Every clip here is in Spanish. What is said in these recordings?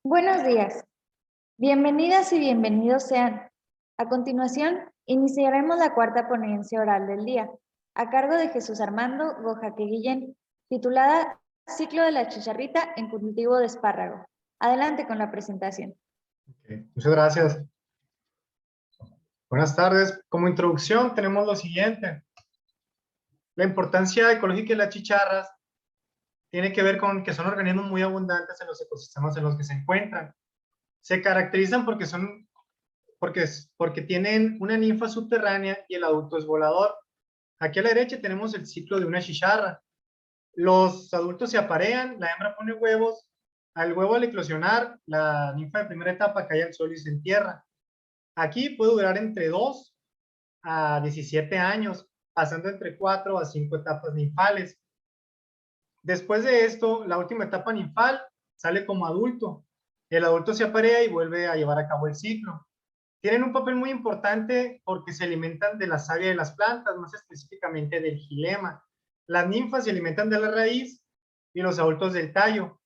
Buenos días, bienvenidas y bienvenidos sean. A continuación, iniciaremos la cuarta ponencia oral del día, a cargo de Jesús Armando Gojaque Guillén, titulada Ciclo de la chicharrita en cultivo de espárrago. Adelante con la presentación. Muchas gracias. Buenas tardes. Como introducción tenemos lo siguiente. La importancia ecológica de las chicharras tiene que ver con que son organismos muy abundantes en los ecosistemas en los que se encuentran. Se caracterizan porque tienen una ninfa subterránea y el adulto es volador. Aquí a la derecha tenemos el ciclo de una chicharra. Los adultos se aparean, la hembra pone huevos. Al huevo al eclosionar, la ninfa de primera etapa cae al suelo y se entierra. Aquí puede durar entre 2 a 17 años, pasando entre 4 a 5 etapas ninfales. Después de esto, la última etapa ninfal sale como adulto. El adulto se aparea y vuelve a llevar a cabo el ciclo. Tienen un papel muy importante porque se alimentan de la savia de las plantas, más específicamente del xilema. Las ninfas se alimentan de la raíz y los adultos del tallo.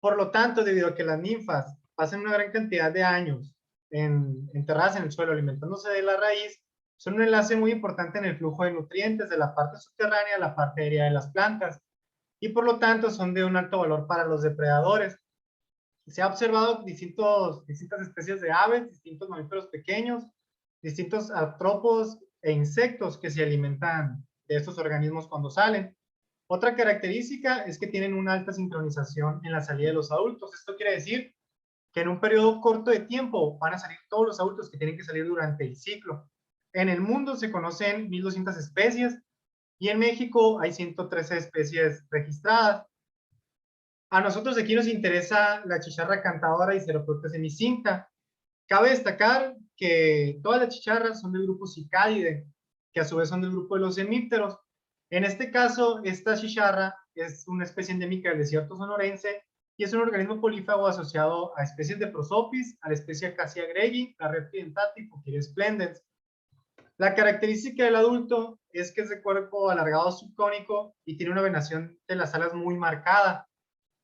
Por lo tanto, debido a que las ninfas pasan una gran cantidad de años enterradas en el suelo alimentándose de la raíz, son un enlace muy importante en el flujo de nutrientes de la parte subterránea a la parte aérea de las plantas y por lo tanto son de un alto valor para los depredadores. Se ha observado distintas especies de aves, distintos mamíferos pequeños, distintos artrópodos e insectos que se alimentan de estos organismos cuando salen. Otra característica es que tienen una alta sincronización en la salida de los adultos. Esto quiere decir que en un periodo corto de tiempo van a salir todos los adultos que tienen que salir durante el ciclo. En el mundo se conocen 1,200 especies y en México hay 113 especies registradas. A nosotros aquí nos interesa la chicharra cantadora y Ceroproctes hemicinta. Cabe destacar que todas las chicharras son del grupo Cicadidae, que a su vez son del grupo de los hemípteros. En este caso, esta chicharra es una especie endémica del desierto sonorense y es un organismo polífago asociado a especies de Prosopis, a la especie Acacia greyi, la red dentata y Phocaria splendens. La característica del adulto es que es de cuerpo alargado subcónico y tiene una venación de las alas muy marcada.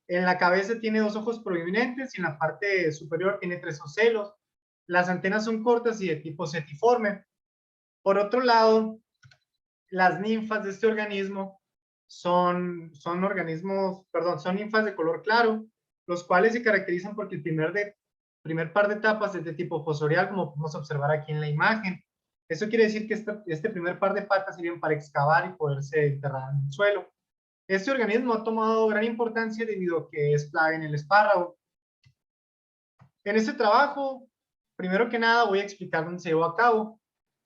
En la cabeza tiene 2 ojos prominentes y en la parte superior tiene 3 ocelos. Las antenas son cortas y de tipo setiforme. Por otro lado, las ninfas de este organismo son ninfas de color claro, los cuales se caracterizan porque el primer par de etapas es de tipo fosorial, como podemos observar aquí en la imagen. Eso quiere decir que este primer par de patas sirven para excavar y poderse enterrar en el suelo. Este organismo ha tomado gran importancia debido a que es plaga en el espárrago. En este trabajo, primero que nada, voy a explicar dónde se llevó a cabo.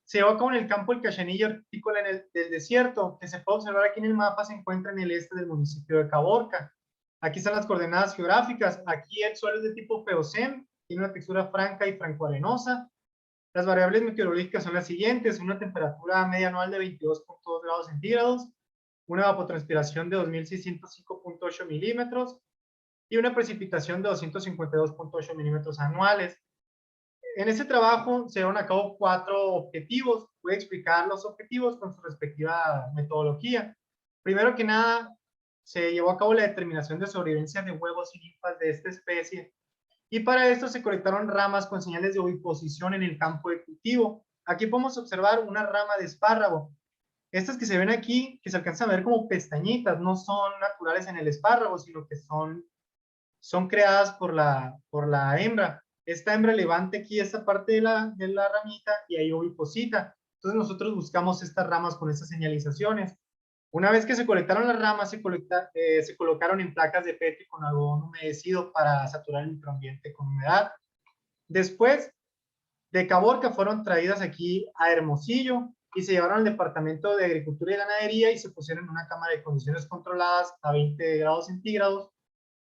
Se llevó a cabo en el campo del Cachanilla hortícola del desierto, que se puede observar aquí en el mapa, se encuentra en el este del municipio de Caborca. Aquí están las coordenadas geográficas. Aquí el suelo es de tipo Feocem, tiene una textura franca y francoarenosa. Las variables meteorológicas son las siguientes: una temperatura media anual de 22.2 grados centígrados, una evapotranspiración de 2.605.8 milímetros y una precipitación de 252.8 milímetros anuales. En este trabajo se llevaron a cabo 4 objetivos. Voy a explicar los objetivos con su respectiva metodología. Primero que nada, se llevó a cabo la determinación de sobrevivencia de huevos y ninfas de esta especie. Y para esto se colectaron ramas con señales de oviposición en el campo de cultivo. Aquí podemos observar una rama de espárrago. Estas que se ven aquí, que se alcanzan a ver como pestañitas, no son naturales en el espárrago, sino que son creadas por la hembra. Esta hembra levanta aquí esta parte de la ramita y ahí oviposita. Entonces nosotros buscamos estas ramas con estas señalizaciones. Una vez que se colectaron las ramas, se colocaron en placas de Petri con algodón humedecido para saturar el microambiente con humedad. Después de Caborca fueron traídas aquí a Hermosillo y se llevaron al Departamento de Agricultura y Ganadería y se pusieron en una cámara de condiciones controladas a 20 grados centígrados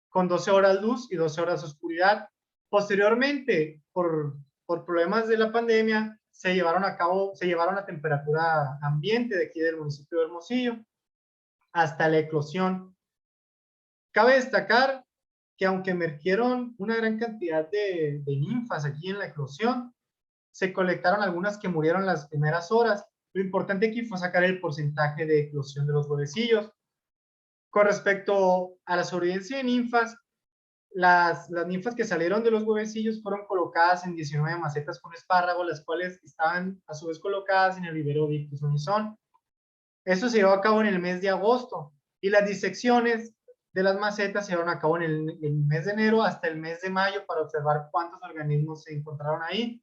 con 12 horas luz y 12 horas oscuridad. Posteriormente, por problemas de la pandemia, se llevaron a temperatura ambiente de aquí del municipio de Hermosillo hasta la eclosión. Cabe destacar que aunque emergieron una gran cantidad de ninfas aquí en la eclosión, se colectaron algunas que murieron las primeras horas. Lo importante aquí fue sacar el porcentaje de eclosión de los huevecillos. Con respecto a la sobrevivencia de ninfas, Las ninfas que salieron de los huevecillos fueron colocadas en 19 macetas con espárrago, las cuales estaban a su vez colocadas en el vivero Victus Unison. Esto se llevó a cabo en el mes de agosto y las disecciones de las macetas se llevaron a cabo en el mes de enero hasta el mes de mayo para observar cuántos organismos se encontraron ahí.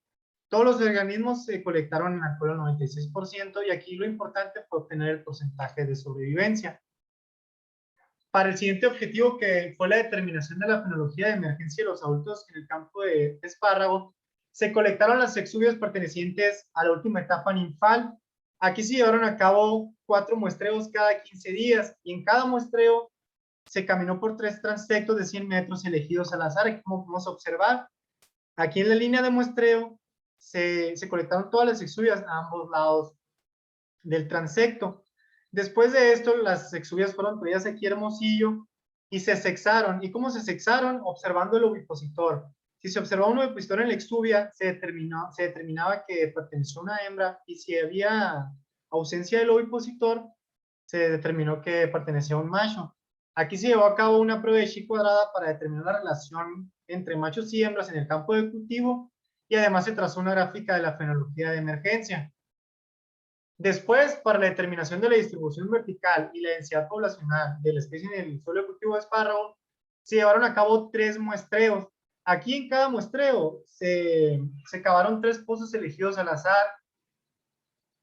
Todos los organismos se colectaron en alcohol al 96% y aquí lo importante fue obtener el porcentaje de sobrevivencia. Para el siguiente objetivo, que fue la determinación de la fenología de emergencia de los adultos en el campo de espárrago, se colectaron las exuvias pertenecientes a la última etapa ninfal. Aquí se llevaron a cabo 4 muestreos cada 15 días y en cada muestreo se caminó por 3 transectos de 100 metros elegidos al azar, como podemos observar. Aquí en la línea de muestreo se colectaron todas las exuvias a ambos lados del transecto. Después de esto, las exuvias fueron traídas aquí a Hermosillo y se sexaron. ¿Y cómo se sexaron? Observando el ovipositor. Si se observaba un ovipositor en la exuvia, se determinaba que perteneció a una hembra, y si había ausencia del ovipositor, se determinó que pertenecía a un macho. Aquí se llevó a cabo una prueba de Chi cuadrada para determinar la relación entre machos y hembras en el campo de cultivo, y además se trazó una gráfica de la fenología de emergencia. Después, para la determinación de la distribución vertical y la densidad poblacional de la especie en el suelo de cultivo de espárrago, se llevaron a cabo 3 muestreos. Aquí en cada muestreo se cavaron 3 pozos elegidos al azar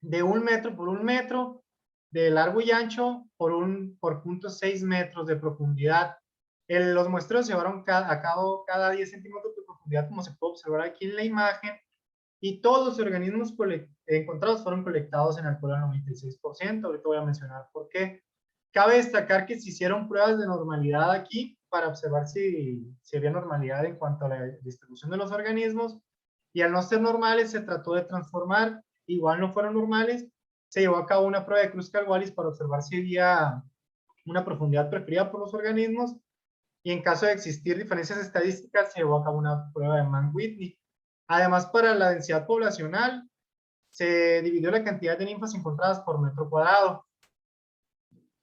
de 1 metro por 1 metro de largo y ancho por 0.6 metros de profundidad. Los muestreos se llevaron a cabo cada 10 centímetros de profundidad, como se puede observar aquí en la imagen, y todos los organismos encontrados fueron colectados en alcohol al 96%. Ahorita voy a mencionar por qué. Cabe destacar que se hicieron pruebas de normalidad aquí para observar si había normalidad en cuanto a la distribución de los organismos, y al no ser normales se trató de transformar. Igual no fueron normales, se llevó a cabo una prueba de Kruskal-Wallis para observar si había una profundidad preferida por los organismos, y en caso de existir diferencias estadísticas se llevó a cabo una prueba de Mann-Whitney. Además, para la densidad poblacional, se dividió la cantidad de ninfas encontradas por metro cuadrado.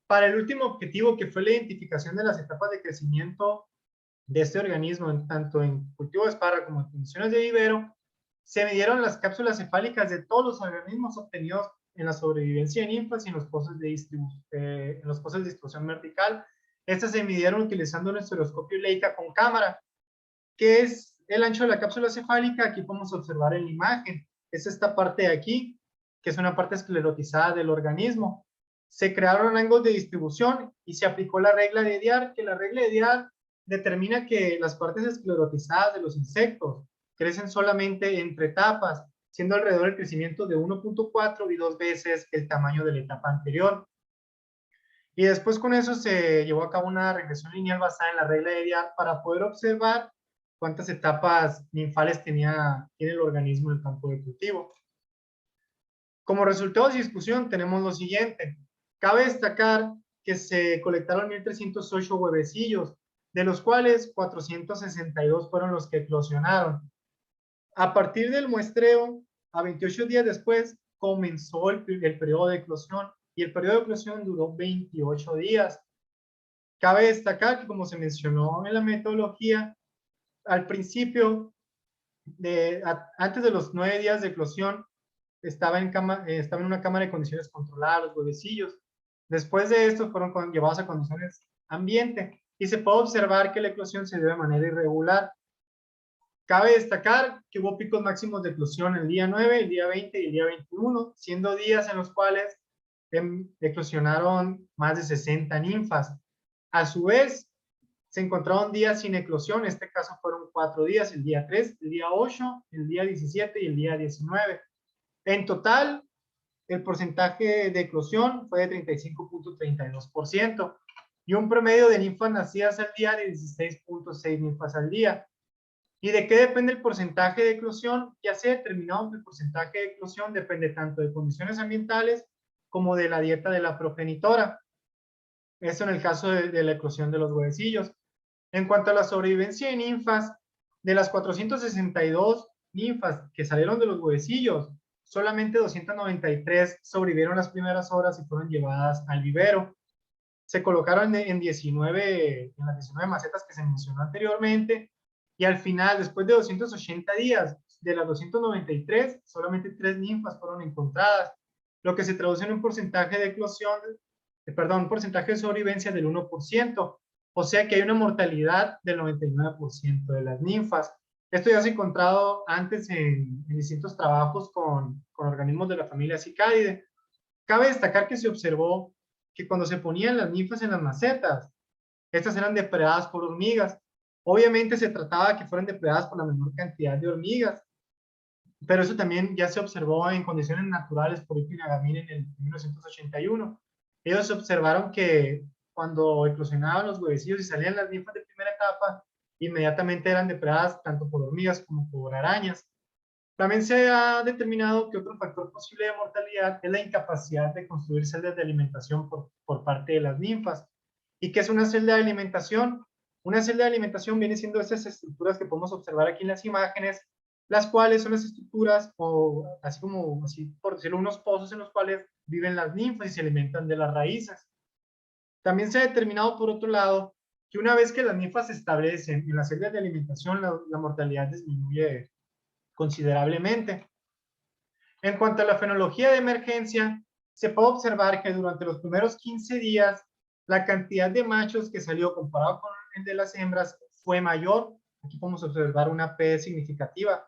Para el último objetivo, que fue la identificación de las etapas de crecimiento de este organismo, tanto en cultivo de espárrago como en condiciones de vivero, se midieron las cápsulas cefálicas de todos los organismos obtenidos en la sobrevivencia de ninfas y en los pozos de distribución vertical. Estas se midieron utilizando un estereoscopio Leica con cámara. ¿Qué es el ancho de la cápsula cefálica? Aquí podemos observar en la imagen. Es esta parte de aquí, que es una parte esclerotizada del organismo. Se crearon rangos de distribución y se aplicó la regla de Diar, que la regla de Diar determina que las partes esclerotizadas de los insectos crecen solamente entre etapas, siendo alrededor el crecimiento de 1.4 y 2 veces el tamaño de la etapa anterior. Y después con eso se llevó a cabo una regresión lineal basada en la regla de Diar para poder observar cuántas etapas ninfales tiene el organismo en el campo de cultivo. Como resultado de discusión tenemos lo siguiente. Cabe destacar que se colectaron 1.308 huevecillos, de los cuales 462 fueron los que eclosionaron. A partir del muestreo, a 28 días después, comenzó el periodo de eclosión, y el periodo de eclosión duró 28 días. Cabe destacar que, como se mencionó en la metodología, al principio, antes de los 9 días de eclosión, estaba en una cámara de condiciones controladas, los huevecillos. Después de esto fueron llevados a condiciones ambiente, y se puede observar que la eclosión se dio de manera irregular. Cabe destacar que hubo picos máximos de eclosión el día 9, el día 20 y el día 21, siendo días en los cuales eclosionaron más de 60 ninfas. A su vez, se encontraron días sin eclosión. En este caso fueron 4 días, el día 3, el día 8, el día 17 y el día 19. En total, el porcentaje de eclosión fue de 35.32% y un promedio de ninfas nacidas al día de 16.6 ninfas al día. ¿Y de qué depende el porcentaje de eclosión? Ya se ha determinado que el porcentaje de eclosión depende tanto de condiciones ambientales como de la dieta de la progenitora. Eso en el caso de la eclosión de los huevecillos. En cuanto a la sobrevivencia de ninfas, de las 462 ninfas que salieron de los huevecillos, solamente 293 sobrevivieron las primeras horas y fueron llevadas al vivero. Se colocaron en las 19 macetas que se mencionó anteriormente, y al final, después de 280 días, de las 293, solamente 3 ninfas fueron encontradas, lo que se traduce en un porcentaje de eclosión, un porcentaje de sobrevivencia del 1%, o sea que hay una mortalidad del 99% de las ninfas. Esto ya se ha encontrado antes en distintos trabajos con organismos de la familia Cicadidae. Cabe destacar que se observó que cuando se ponían las ninfas en las macetas, estas eran depredadas por hormigas. Obviamente se trataba de que fueran depredadas por la menor cantidad de hormigas, pero eso también ya se observó en condiciones naturales por Ito y Nagamine en 1981. Ellos observaron que cuando eclosionaban los huevecillos y salían las ninfas de primera etapa, inmediatamente eran depredadas tanto por hormigas como por arañas. También se ha determinado que otro factor posible de mortalidad es la incapacidad de construir celdas de alimentación por parte de las ninfas. ¿Y qué es una celda de alimentación? Una celda de alimentación viene siendo esas estructuras que podemos observar aquí en las imágenes, las cuales son las estructuras, o así como, así por decirlo, unos pozos en los cuales viven las ninfas y se alimentan de las raíces. También se ha determinado, por otro lado, que una vez que las ninfas se establecen en las celdas de alimentación, la mortalidad disminuye considerablemente. En cuanto a la fenología de emergencia, se puede observar que durante los primeros 15 días, la cantidad de machos que salió comparado con el de las hembras fue mayor. Aquí podemos observar una P significativa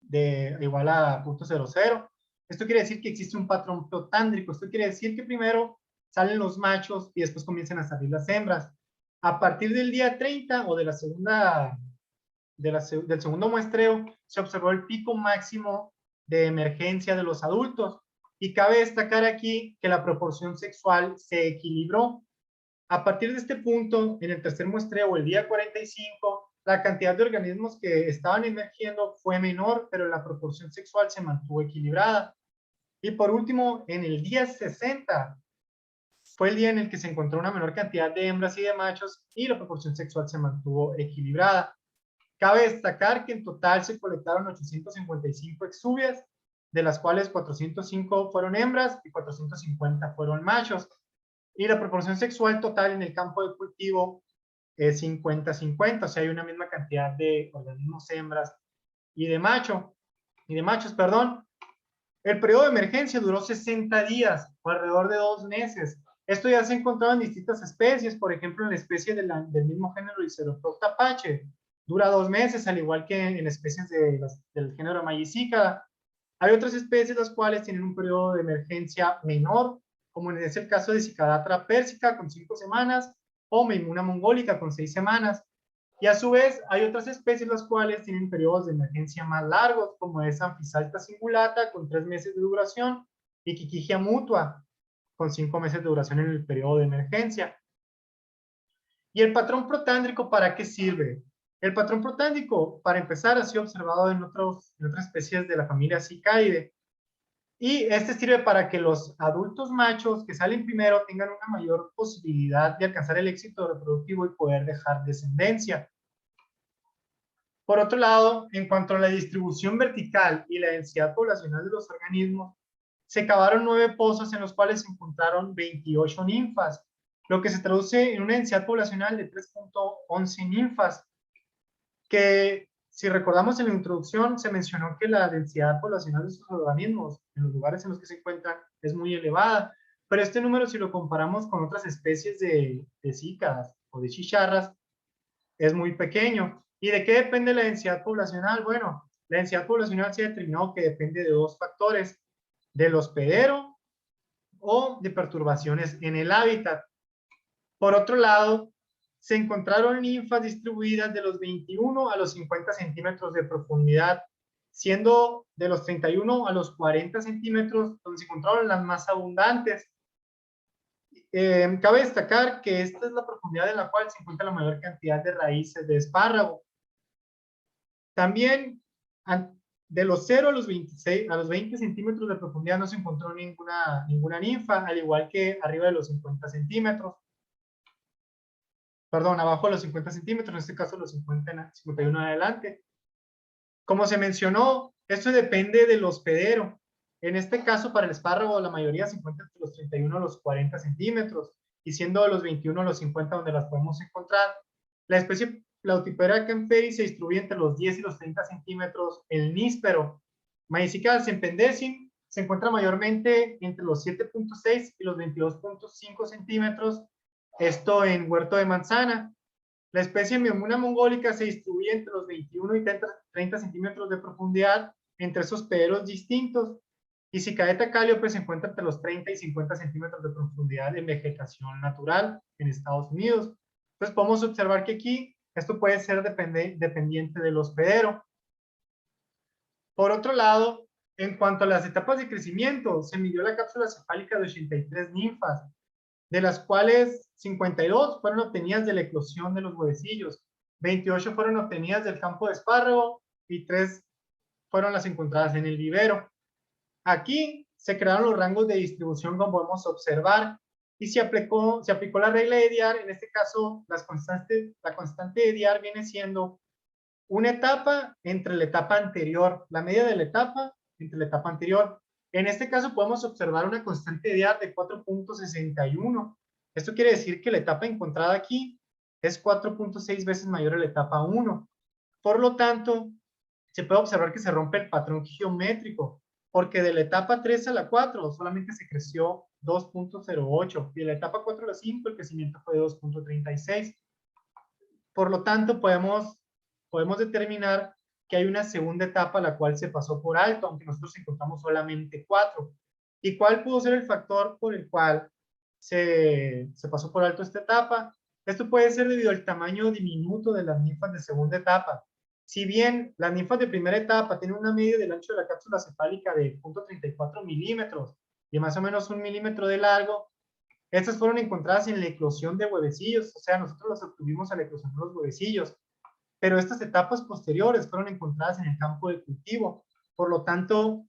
de igual a 0.00. Esto quiere decir que existe un patrón protándrico. Esto quiere decir que primero salen los machos y después comienzan a salir las hembras. A partir del día 30 o de la segunda del segundo muestreo, se observó el pico máximo de emergencia de los adultos. Y cabe destacar aquí que la proporción sexual se equilibró. A partir de este punto, en el tercer muestreo, el día 45, la cantidad de organismos que estaban emergiendo fue menor, pero la proporción sexual se mantuvo equilibrada. Y por último, en el día 60, fue el día en el que se encontró una menor cantidad de hembras y de machos y la proporción sexual se mantuvo equilibrada. Cabe destacar que en total se colectaron 855 exuvias, de las cuales 405 fueron hembras y 450 fueron machos. Y la proporción sexual total en el campo de cultivo es 50-50, o sea, hay una misma cantidad de organismos hembras y de machos, perdón. El periodo de emergencia duró 60 días, o alrededor de 2 meses. Esto ya se ha encontrado en distintas especies, por ejemplo, en la especie del mismo género Liceroprocta apache, dura 2 meses, al igual que en especies del género Magicícada. Hay otras especies las cuales tienen un periodo de emergencia menor, como es el caso de Cicadatra persica con 5 semanas o Meimuna mongólica con 6 semanas. Y a su vez hay otras especies las cuales tienen periodos de emergencia más largos, como es Amphisalta cingulata con 3 meses de duración y Quiquigia mutua con 5 meses de duración en el periodo de emergencia. ¿Y el patrón protándrico para qué sirve? El patrón protándrico, para empezar, ha sido observado en otras especies de la familia Cicadidae. Y este sirve para que los adultos machos que salen primero tengan una mayor posibilidad de alcanzar el éxito reproductivo y poder dejar descendencia. Por otro lado, en cuanto a la distribución vertical y la densidad poblacional de los organismos, se cavaron 9 pozos en los cuales se encontraron 28 ninfas, lo que se traduce en una densidad poblacional de 3.11 ninfas, que si recordamos en la introducción se mencionó que la densidad poblacional de estos organismos en los lugares en los que se encuentran es muy elevada, pero este número si lo comparamos con otras especies de cícadas o de chicharras es muy pequeño. ¿Y de qué depende la densidad poblacional? Bueno, la densidad poblacional se ha determinado que depende de 2 factores, del hospedero o de perturbaciones en el hábitat. Por otro lado, se encontraron ninfas distribuidas de los 21 a los 50 centímetros de profundidad, siendo de los 31 a los 40 centímetros donde se encontraron las más abundantes. Cabe destacar que esta es la profundidad en la cual se encuentra la mayor cantidad de raíces de espárrago. También de los 0 a los 26, a los 20 centímetros de profundidad no se encontró ninguna ninfa, al igual que arriba de los 50 centímetros. Perdón, abajo de los 50 centímetros, en este caso los 51 adelante. Como se mencionó, esto depende del hospedero. En este caso, para el espárrago, la mayoría se encuentra entre los 31 a los 40 centímetros. y siendo los 21 los 50 donde las podemos encontrar. La especie Plautipera camperi se distribuye entre los 10 y los 30 centímetros. El níspero Maicica sempendecim se encuentra mayormente entre los 7.6 y los 22.5 centímetros, esto en huerto de manzana. La especie Miomuna mongolica se distribuye entre los 21 y 30 centímetros de profundidad entre esos pederos distintos. Y Cicaeta calliope se encuentra entre los 30 y 50 centímetros de profundidad en vegetación natural en Estados Unidos. Entonces podemos observar que aquí esto puede ser dependiente del hospedero. Por otro lado, en cuanto a las etapas de crecimiento, se midió la cápsula cefálica de 83 ninfas, de las cuales 52 fueron obtenidas de la eclosión de los huevecillos, 28 fueron obtenidas del campo de espárrago y 3 fueron las encontradas en el vivero. Aquí se crearon los rangos de distribución como podemos observar y se aplicó la regla de Diar. En este caso, la constante de Diar viene siendo una etapa entre la etapa anterior, la media de la etapa entre la etapa anterior. En este caso podemos observar una constante de Diar de 4.61. Esto quiere decir que la etapa encontrada aquí es 4.6 veces mayor a la etapa 1. Por lo tanto, se puede observar que se rompe el patrón geométrico, porque de la etapa 3 a la 4 solamente se creció 2.08 y de la etapa 4 a la 5 el crecimiento fue de 2.36. Por lo tanto, podemos determinar que hay una segunda etapa la cual se pasó por alto, aunque nosotros encontramos solamente 4. ¿Y cuál pudo ser el factor por el cual se pasó por alto esta etapa? Esto puede ser debido al tamaño diminuto de las ninfas de segunda etapa. Si bien las ninfas de primera etapa tienen una media del ancho de la cápsula cefálica de 0.34 milímetros y más o menos 1 milímetro de largo, estas fueron encontradas en la eclosión de huevecillos, o sea, nosotros las obtuvimos a la eclosión de los huevecillos, pero estas etapas posteriores fueron encontradas en el campo de cultivo. Por lo tanto,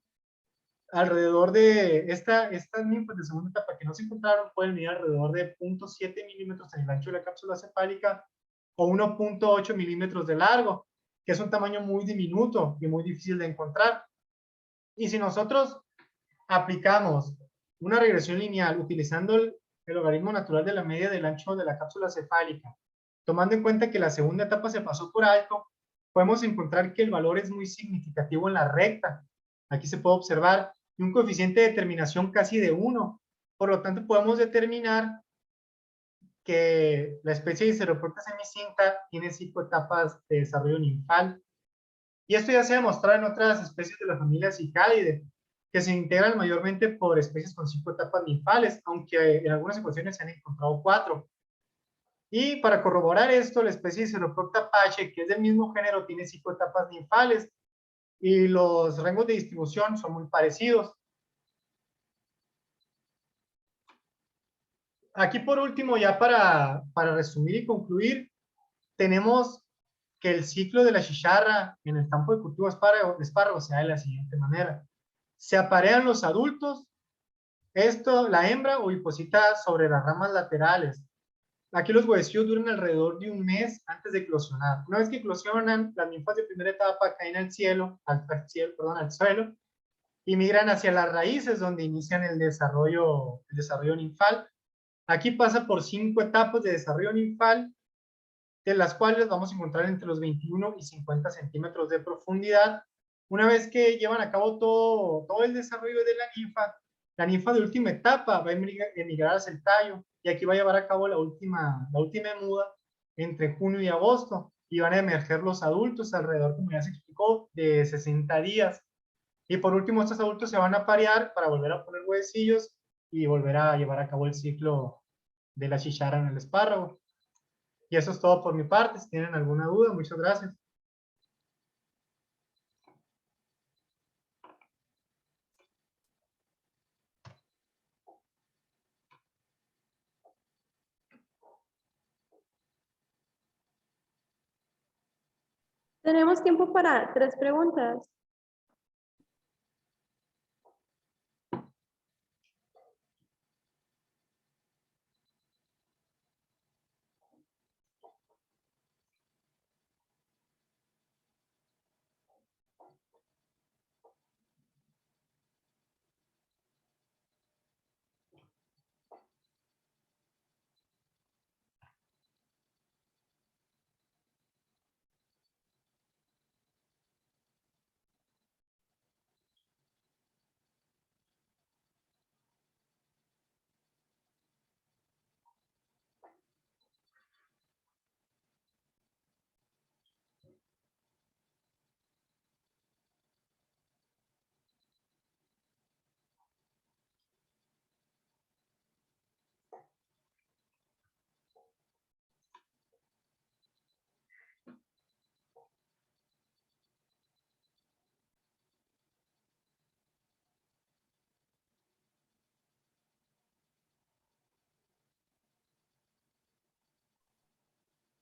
alrededor de estas ninfas de segunda etapa que no se encontraron pueden medir alrededor de 0.7 milímetros en el ancho de la cápsula cefálica o 1.8 milímetros de largo, que es un tamaño muy diminuto y muy difícil de encontrar. Y si nosotros aplicamos una regresión lineal utilizando el logaritmo natural de la media del ancho de la cápsula cefálica, tomando en cuenta que la segunda etapa se pasó por alto, podemos encontrar que el valor es muy significativo en la recta. Aquí se puede observar un coeficiente de determinación casi de 1. Por lo tanto, podemos determinar que la especie de Diceroprocta semicinta tiene 5 etapas de desarrollo ninfal. Y esto ya se ha demostrado en otras especies de la familia Cicadidae, que se integran mayormente por especies con 5 etapas ninfales, aunque en algunas ecuaciones se han encontrado 4. Y para corroborar esto, la especie Ceroprocta apache, que es del mismo género, tiene 5 etapas ninfales y los rangos de distribución son muy parecidos. Aquí por último, ya para resumir y concluir, tenemos que el ciclo de la chicharra en el campo de cultivo de espárrago se da de la siguiente manera. Se aparean los adultos, la hembra oviposita sobre las ramas laterales. Aquí los huevecillos duran alrededor de un mes antes de eclosionar. Una vez que eclosionan, las ninfas de primera etapa caen al suelo, y migran hacia las raíces donde inician el desarrollo ninfal. Aquí pasa por 5 etapas de desarrollo ninfal, de las cuales vamos a encontrar entre los 21 y 50 centímetros de profundidad. Una vez que llevan a cabo todo el desarrollo de la ninfa de última etapa va a emigrar hacia el tallo y aquí va a llevar a cabo la última muda entre junio y agosto y van a emerger los adultos alrededor, como ya se explicó, de 60 días. Y por último, estos adultos se van a parear para volver a poner huevecillos y volver a llevar a cabo el ciclo de la chicharra en el espárrago. Y eso es todo por mi parte. Si tienen alguna duda, muchas gracias. Tenemos tiempo para 3 preguntas.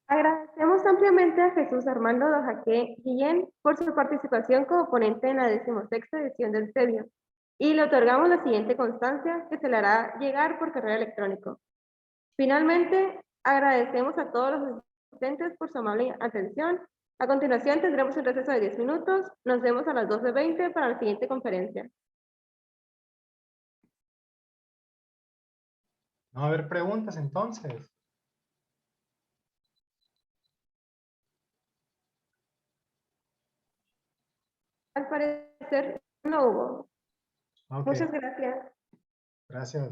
Agradecemos ampliamente a Jesús Armando Dojaque Guillén por su participación como ponente en la 16ª edición del CEDIO y le otorgamos la siguiente constancia que se le hará llegar por correo electrónico. Finalmente, agradecemos a todos los asistentes por su amable atención. A continuación tendremos un receso de 10 minutos. Nos vemos a las 12:20 para la siguiente conferencia. No va a haber preguntas entonces. Al parecer no hubo. Ok, Muchas gracias. gracias.